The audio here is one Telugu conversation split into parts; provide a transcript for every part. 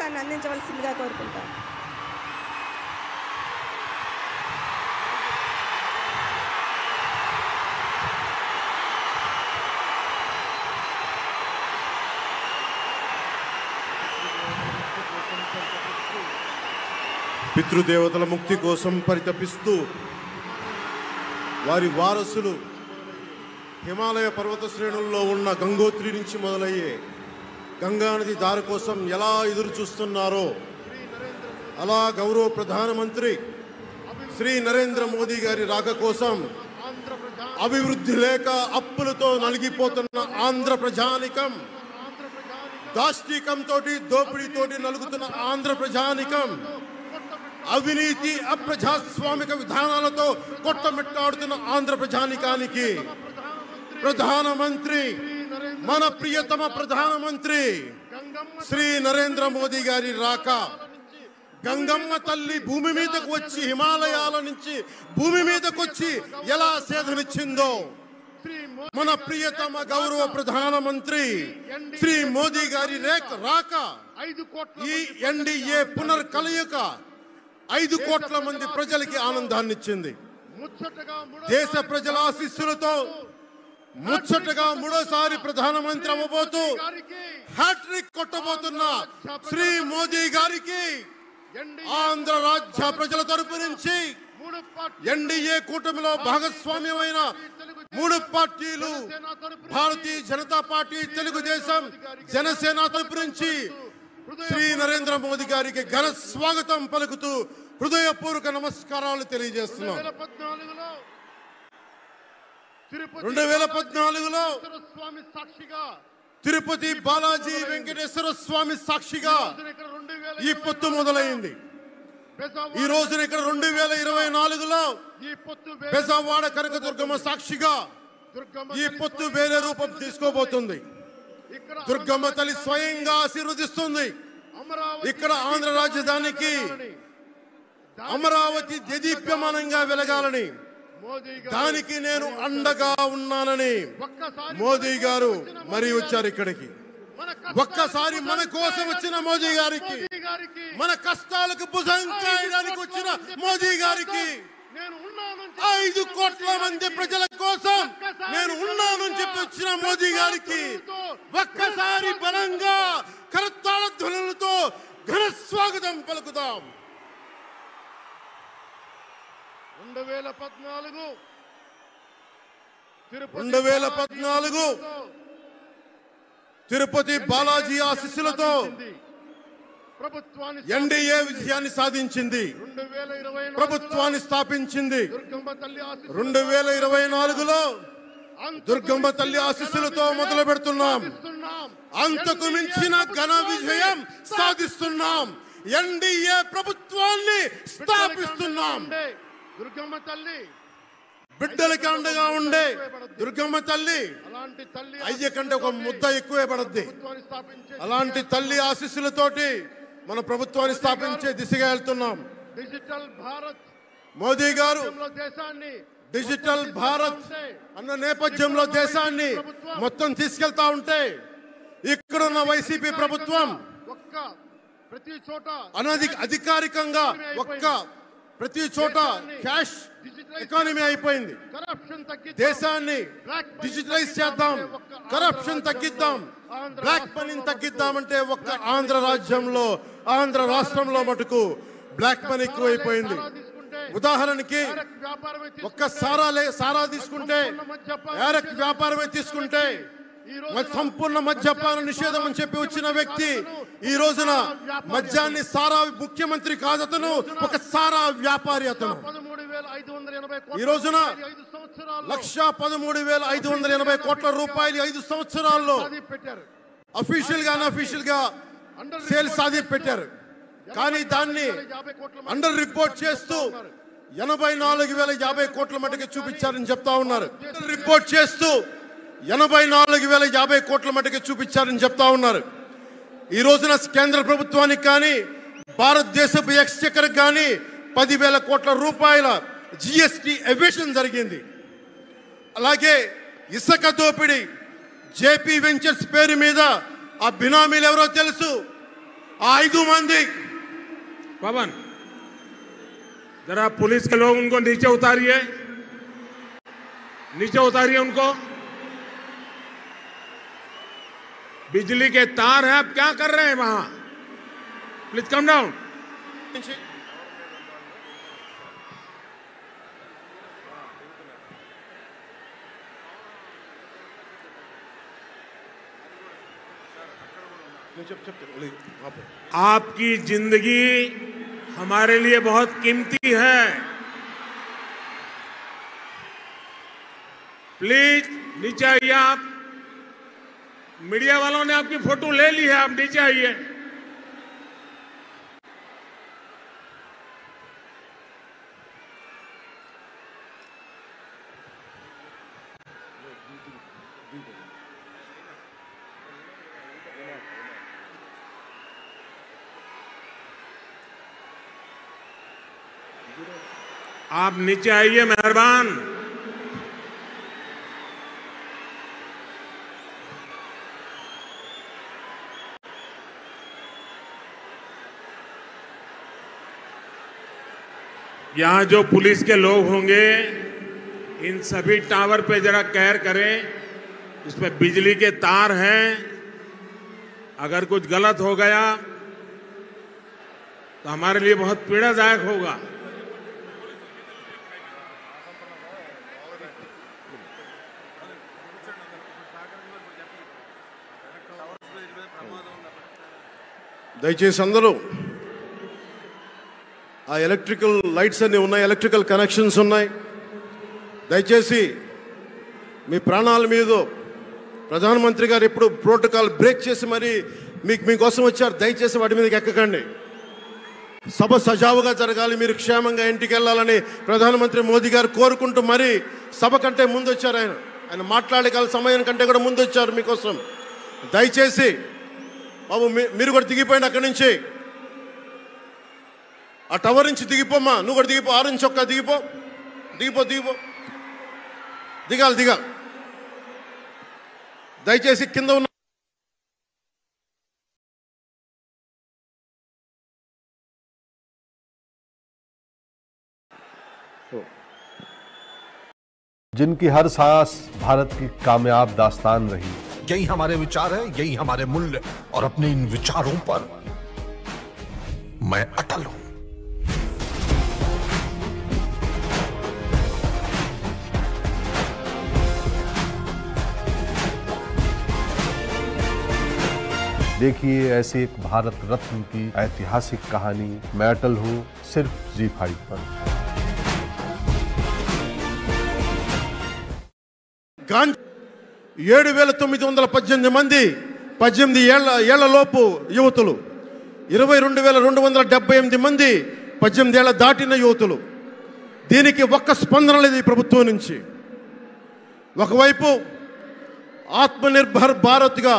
సందేశాన్ని అందించవలసిందిగా కోరుకుంటాం. పితృదేవతల ముక్తి కోసం పరితపిస్తూ వారి వారసులు హిమాలయ పర్వత శ్రేణుల్లో ఉన్న గంగోత్రి నుంచి మొదలయ్యే గంగానది దారి కోసం ఎలా ఎదురు చూస్తున్నారో అలా గౌరవ ప్రధానమంత్రి శ్రీ నరేంద్ర మోదీ గారి రాక కోసం అభివృద్ధి లేక అప్పులతో నలిగిపోతున్న ఆంధ్ర ప్రజానికం, దాష్టీకంతో దోపిడీతోటి నలుగుతున్న ఆంధ్ర ప్రజానికం, అవినీతి అప్రజాస్వామిక విధానాలతో కొట్టమిట్టాడుతున్న ఆంధ్ర ప్రజానికానికి ప్రధానమంత్రి, మన ప్రియతమ ప్రధానమంత్రి శ్రీ నరేంద్ర మోదీ గారి రాక, గంగమ్మ తల్లి భూమి మీదకు వచ్చి హిమాలయాల నుంచి భూమి మీదకు వచ్చి ఎలా సేధనిచ్చిందో మన ప్రియతమ గౌరవ ప్రధానమంత్రి శ్రీ మోదీ గారి రాక ఈ ఎన్డీఏ పునర్కలయిక 5 కోట్ల మంది ప్రజలకి ఆనందాన్ని ఇచ్చింది. దేశ ప్రజల ఆశీస్సులతో ముచ్చటగా మూడోసారి ప్రధానమంత్రి అవ్వబోతూ హ్యాట్రిక్ కొట్టబోతున్న శ్రీ మోదీ గారికి ఆంధ్ర రాజ్య ప్రజల తరపు నుంచి ఎన్డీఏ కూటమిలో భాగస్వామ్యమైన 3 పార్టీలు భారతీయ జనతా పార్టీ, తెలుగుదేశం, జనసేన తరపు నుంచి శ్రీ నరేంద్ర మోదీ గారికి ఘన స్వాగతం పలుకుతూ హృదయపూర్వక నమస్కారాలు తెలియజేస్తున్నాం. 2014లో తిరుపతి బాలాజీ వెంకటేశ్వర స్వామి సాక్షిగా ఈ పొత్తు మొదలైంది. ఈ రోజున ఇక్కడ 2024లో బెజవాడ కనకదుర్గమ్మ సాక్షిగా ఈ పొత్తు వేరే రూపం తీసుకోబోతుంది. దుర్గమ్మ తల్లి స్వయంగా ఆశీర్వదిస్తుంది. ఇక్కడ ఆంధ్ర రాజధానికి అమరావతి దేదీప్యమానంగా వెలగాలని, దానికి నేను అండగా ఉన్నానని మోదీ గారు మరీ వచ్చారు ఇక్కడికి. ఒక్కసారి మన కోసం వచ్చిన మోదీ గారికి, మన కష్టాలకు భుజం కాయడానికి వచ్చిన మోదీ గారికి, 5 కోట్ల మంది ప్రజల కోసం నేను ఉన్నానని చెప్పి వచ్చిన మోదీ గారికి ఒక్కసారి బలంగా కరతాళ ధ్వనులతో ఘన స్వాగతం పలుకుదాం. 2014 తిరుపతి బాలాజీ ఆశీస్సులతో ఎన్డీఏ విజయాన్ని సాధించింది, ప్రభుత్వాన్ని స్థాపించింది. 2024లో దుర్గమ్మ తల్లి ఆశీస్సులతో మొదలు పెడుతున్నాం. అంతకు మించిన ఘన విజయం సాధిస్తున్నాం. ఎన్డీఏ ప్రభుత్వాన్ని స్థాపిస్తున్నాం. దుర్గమ్మ తల్లి బిడ్డలకి అండగా ఉండే దుర్గమ్మ తల్లి అయ్య కంటే ఒక ముద్ద ఎక్కువే పడద్ది. అలాంటి తల్లి ఆశీస్సులతోటి మన ప్రభుత్వాన్ని స్థాపించే దిశగా వెళ్తున్నాం. మోదీ గారు డిజిటల్ భారత్ అన్న నేపథ్యంలో దేశాన్ని మొత్తం తీసుకెళ్తా ఉంటే ఇక్కడున్న వైసీపీ ప్రభుత్వం అధికారికంగా ప్రతి చోట క్యాష్ ఎకానమీ అయిపోయింది. దేశాన్ని డిజిటలైజ్ చేద్దాం, కరప్షన్ తగ్గిద్దాం, బ్లాక్ మనీని తగ్గిద్దామంటే ఒక్క ఆంధ్ర రాజ్యంలో, ఆంధ్ర రాష్ట్రంలో మటుకు బ్లాక్ మనీ ఎక్కువైపోయింది. ఉదాహరణకి ఒక్క సారా తీసుకుంటే, యారక్ వ్యాపారమే తీసుకుంటే సంపూర్ణ మద్యపాన నిషేధం అని చెప్పి వచ్చిన వ్యక్తి ఈ రోజున మద్యాన్ని సారా ముఖ్యమంత్రి కాదు, అతను ఒక సారా వ్యాపారి. అతను ఈ రోజున 1,13,580 కోట్ల రూపాయలు 5 సంవత్సరాల్లో అఫీషియల్ గా అన్అఫీషియల్ గా సేల్స్ సాధించి పెట్టారు. కానీ దాన్ని అండర్ రిపోర్ట్ చేస్తూ 84,050 కోట్ల మటుకు చూపించారని చెప్తా ఉన్నారు. రిపోర్ట్ చేస్తూ 84,050 కోట్ల మటుకు చూపించారని చెప్తా ఉన్నారు. ఈ రోజున కేంద్ర ప్రభుత్వానికి కానీ భారతదేశపు ఎక్స్చెక్కర్ కానీ 10,000 కోట్ల రూపాయల జిఎస్టి ఎవేషన్ జరిగింది. అలాగే ఇసుక దోపిడీ, జేపీ వెంచర్స్ పేరు మీద ఆ బినామీలు ఎవరో తెలుసు, ఆ 5 మంది पवन जरा पुलिस के लोग उनको नीचे उतारिए उनको। बिजली के तार हैं, आप क्या कर रहे हैं वहां? Please come down. आपकी जिंदगी हमारे लिए बहुत कीमती है। प्लीज नीचे आइए। आप मीडिया वालों ने आपकी फोटो ले ली है, आप नीचे आइए। आप नीचे आइए, मेहरबान। यहां जो पुलिस के लोग होंगे इन सभी टावर पे जरा केयर करें। इसमें बिजली के तार हैं, अगर कुछ गलत हो गया तो हमारे लिए बहुत पीड़ादायक होगा। దయచేసి అందరూ ఆ ఎలక్ట్రికల్ లైట్స్ అన్నీ ఉన్నాయి, ఎలక్ట్రికల్ కనెక్షన్స్ ఉన్నాయి. దయచేసి మీ ప్రాణాల మీద ప్రధానమంత్రి గారు ఎప్పుడు ప్రోటోకాల్ బ్రేక్ చేసి మరి మీకోసం వచ్చారు. దయచేసి వాటి మీదకి ఎక్కకండి. సభ సజావుగా జరగాలి, మీరు క్షేమంగా ఇంటికి వెళ్ళాలని ప్రధానమంత్రి మోదీ గారు కోరుకుంటూ మరి సభ కంటే ముందు వచ్చారు. ఆయన మాట్లాడగల సమయం కంటే కూడా ముందు వచ్చారు మీకోసం. దయచేసి బాబు మీరు కూడా దిగిపోయింది అక్కడి నుంచి, ఆ టవర్ నుంచి దిగిపోమ్మా. నువ్వు కూడా దిగిపో, ఆరెంజ్ చొక్కా దిగిపో, దిగిపో దిగిపో దిగాలి. దయచేసి కింద ఉన్న जिनकी हर सांस भारत की कामयाब दास्तान रही। यही हमारे विचार है, यही हमारे मूल्य, और अपने इन विचारों पर मैं अटल हूं। देखिए ऐसी एक भारत रत्न की ऐतिहासिक कहानी। मैं अटल हूं, सिर्फ ZEE5 पर। గాంధీ 7,918 మంది 18 ఏళ్ల లోపు యువతులు, 22,278 మంది 18 ఏళ్ల దాటిన యువతులు. దీనికి ఒక్క స్పందన లేదు ఈ ప్రభుత్వం నుంచి. ఒకవైపు ఆత్మనిర్భర్ భారత్గా,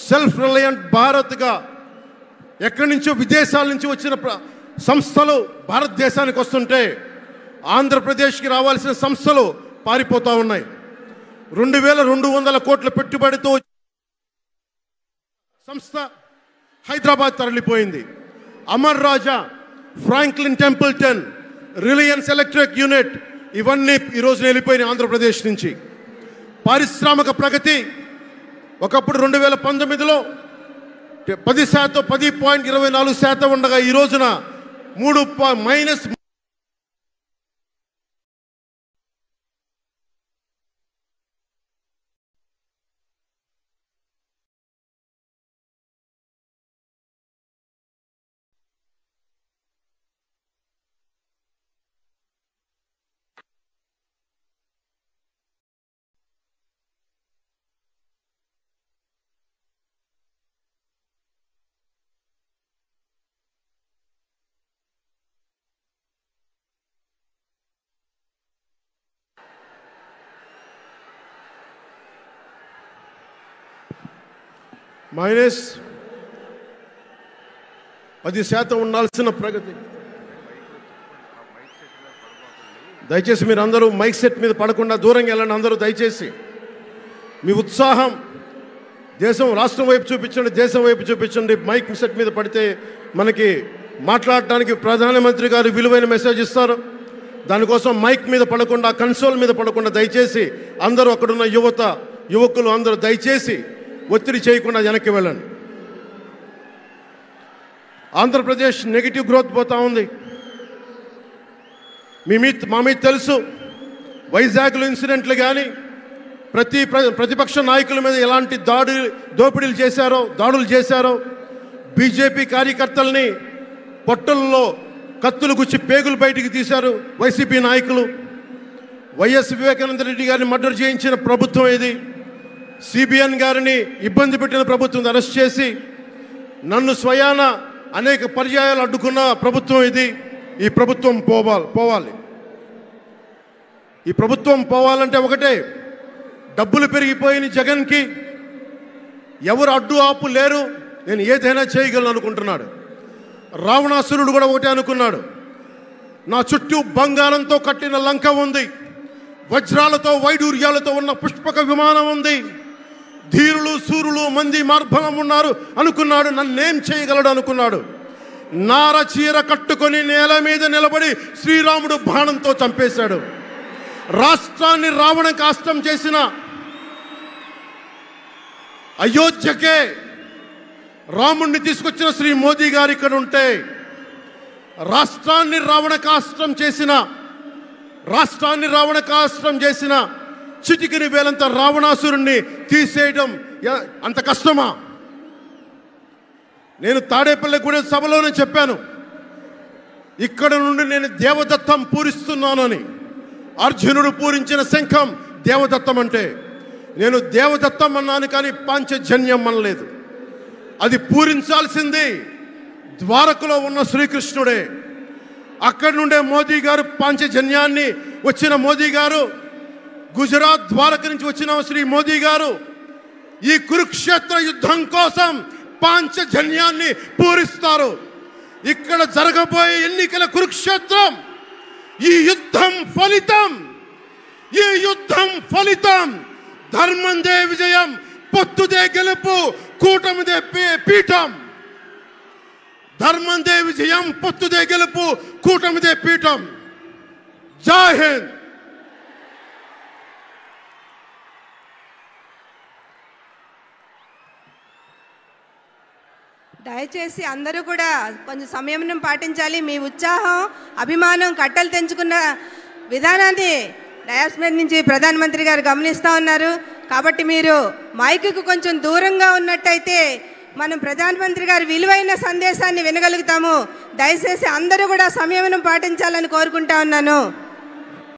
సెల్ఫ్ రిలయంట్ భారత్గా ఎక్కడి నుంచో విదేశాల నుంచి వచ్చిన సంస్థలు భారతదేశానికి వస్తుంటే ఆంధ్రప్రదేశ్కి రావాల్సిన సంస్థలు పారిపోతూ ఉన్నాయి. 2,200 కోట్ల పెట్టుబడితో సంస్థ హైదరాబాద్ తరలిపోయింది. Amar Raja, Franklin Templeton, Reliance Electric unit ఇవన్నీ ఈరోజు వెళ్ళిపోయినాయి ఆంధ్రప్రదేశ్ నుంచి. పారిశ్రామిక ప్రగతి ఒకప్పుడు 2019లో 10%, 10.24% ఉండగా ఈ రోజున -3. -10% ఉండాల్సిన ప్రగతి. దయచేసి మీరు అందరూ మైక్ సెట్ మీద పడకుండా దూరంగా వెళ్ళండి. అందరూ దయచేసి మీ ఉత్సాహం దేశం రాష్ట్రం వైపు చూపించండి, దేశం వైపు చూపించండి. మైక్ సెట్ మీద పడితే మనకి మాట్లాడడానికి ప్రధానమంత్రి గారు విలువైన మెసేజ్ ఇస్తారు. దానికోసం మైక్ మీద పడకుండా, కన్సోల్ మీద పడకుండా దయచేసి అందరూ అక్కడున్న యువకులు అందరూ దయచేసి ఒత్తిడి చేయకుండా వెనక్కి వెళ్ళండి. ఆంధ్రప్రదేశ్ నెగిటివ్ గ్రోత్ పోతా ఉంది. మా మీద తెలుసు, వైజాగ్లో ఇన్సిడెంట్లు కానీ ప్రతిపక్ష నాయకుల మీద ఎలాంటి దాడులు చేశారో, బీజేపీ కార్యకర్తల్ని పొట్టల్లో కత్తులు గుచ్చి పేగులు బయటికి తీశారు వైసీపీ నాయకులు. వైఎస్ వివేకానంద రెడ్డి గారిని మర్డర్ చేయించిన ప్రభుత్వం ఇది. సిబిఎన్ గారిని ఇబ్బంది పెట్టిన ప్రభుత్వం అరెస్ట్ చేసి నన్ను స్వయాన అనేక పర్యాయాలు అడ్డుకున్న ప్రభుత్వం ఇది. ఈ ప్రభుత్వం పోవాలి. ఈ ప్రభుత్వం పోవాలంటే ఒకటే, డబ్బులు పెరిగిపోయిన జగన్కి ఎవరు అడ్డు ఆపు లేరు, నేను ఏదైనా చేయగలను అనుకుంటున్నాడు. రావణాసురుడు కూడా ఒకటే అనుకున్నాడు, నా చుట్టూ బంగారంతో కట్టిన లంక ఉంది, వజ్రాలతో వైడూర్యాలతో ఉన్న పుష్పక విమానం ఉంది, ధీరులు సూరులు మంది మార్బలం ఉన్నారు అనుకున్నాడు. నన్నేం చేయగలడు అనుకున్నాడు. నార చీర కట్టుకొని నేల మీద నిలబడి శ్రీరాముడు బాణంతో చంపేశాడు. రాష్ట్రాన్ని రావణ కాష్టం చేసిన అయోధ్యకే రాముణ్ణి తీసుకొచ్చిన శ్రీ మోదీ గారు ఇక్కడ ఉంటే, రాష్ట్రాన్ని రావణ కాష్టం చేసిన చిటికిని వేలంత రావణాసురుణ్ణి తీసేయడం అంత కష్టమా? నేను తాడేపల్లిగూడెం సభలోనే చెప్పాను, ఇక్కడ నుండి నేను దేవదత్తం పూరిస్తున్నానని. అర్జునుడు పూరించిన శంఖం దేవదత్తం అంటే, నేను దేవదత్తం అన్నాను కానీ పాంచజన్యం అనలేదు. అది పూరించాల్సింది ద్వారకలో ఉన్న శ్రీకృష్ణుడే. అక్కడి నుండే మోదీ గారు పాంచజన్యాన్ని వచ్చిన మోదీ గారు, గుజరాత్ ద్వారక నుంచి వచ్చిన శ్రీ మోదీ గారు ఈ కురుక్షేత్ర యుద్ధం కోసం పాంచజన్యాన్ని పూరిస్తారు. ఇక్కడ జరగబోయే ఎన్నికల కురుక్షేత్రం, ఈ యుద్ధం ఫలితం ధర్మందే విజయం, పొత్తుదే గెలుపు, కూటమిదే పీఠం. ధర్మందే విజయం, పొత్తుదే గెలుపు, కూటమిదే పీఠం. జై హింద్. దయచేసి అందరూ కూడా కొంచెం సంయమనం పాటించాలి. మీ ఉత్సాహం, అభిమానం, కట్టలు తెంచుకున్న విధానాన్ని డయాస్ మీద నుంచి ప్రధానమంత్రి గారు గమనిస్తూ ఉన్నారు. కాబట్టి మీరు మైకుకు కొంచెం దూరంగా ఉన్నట్టయితే మనం ప్రధానమంత్రి గారి విలువైన సందేశాన్ని వినగలుగుతాము. దయచేసి అందరూ కూడా సంయమనం పాటించాలని కోరుకుంటా ఉన్నాను.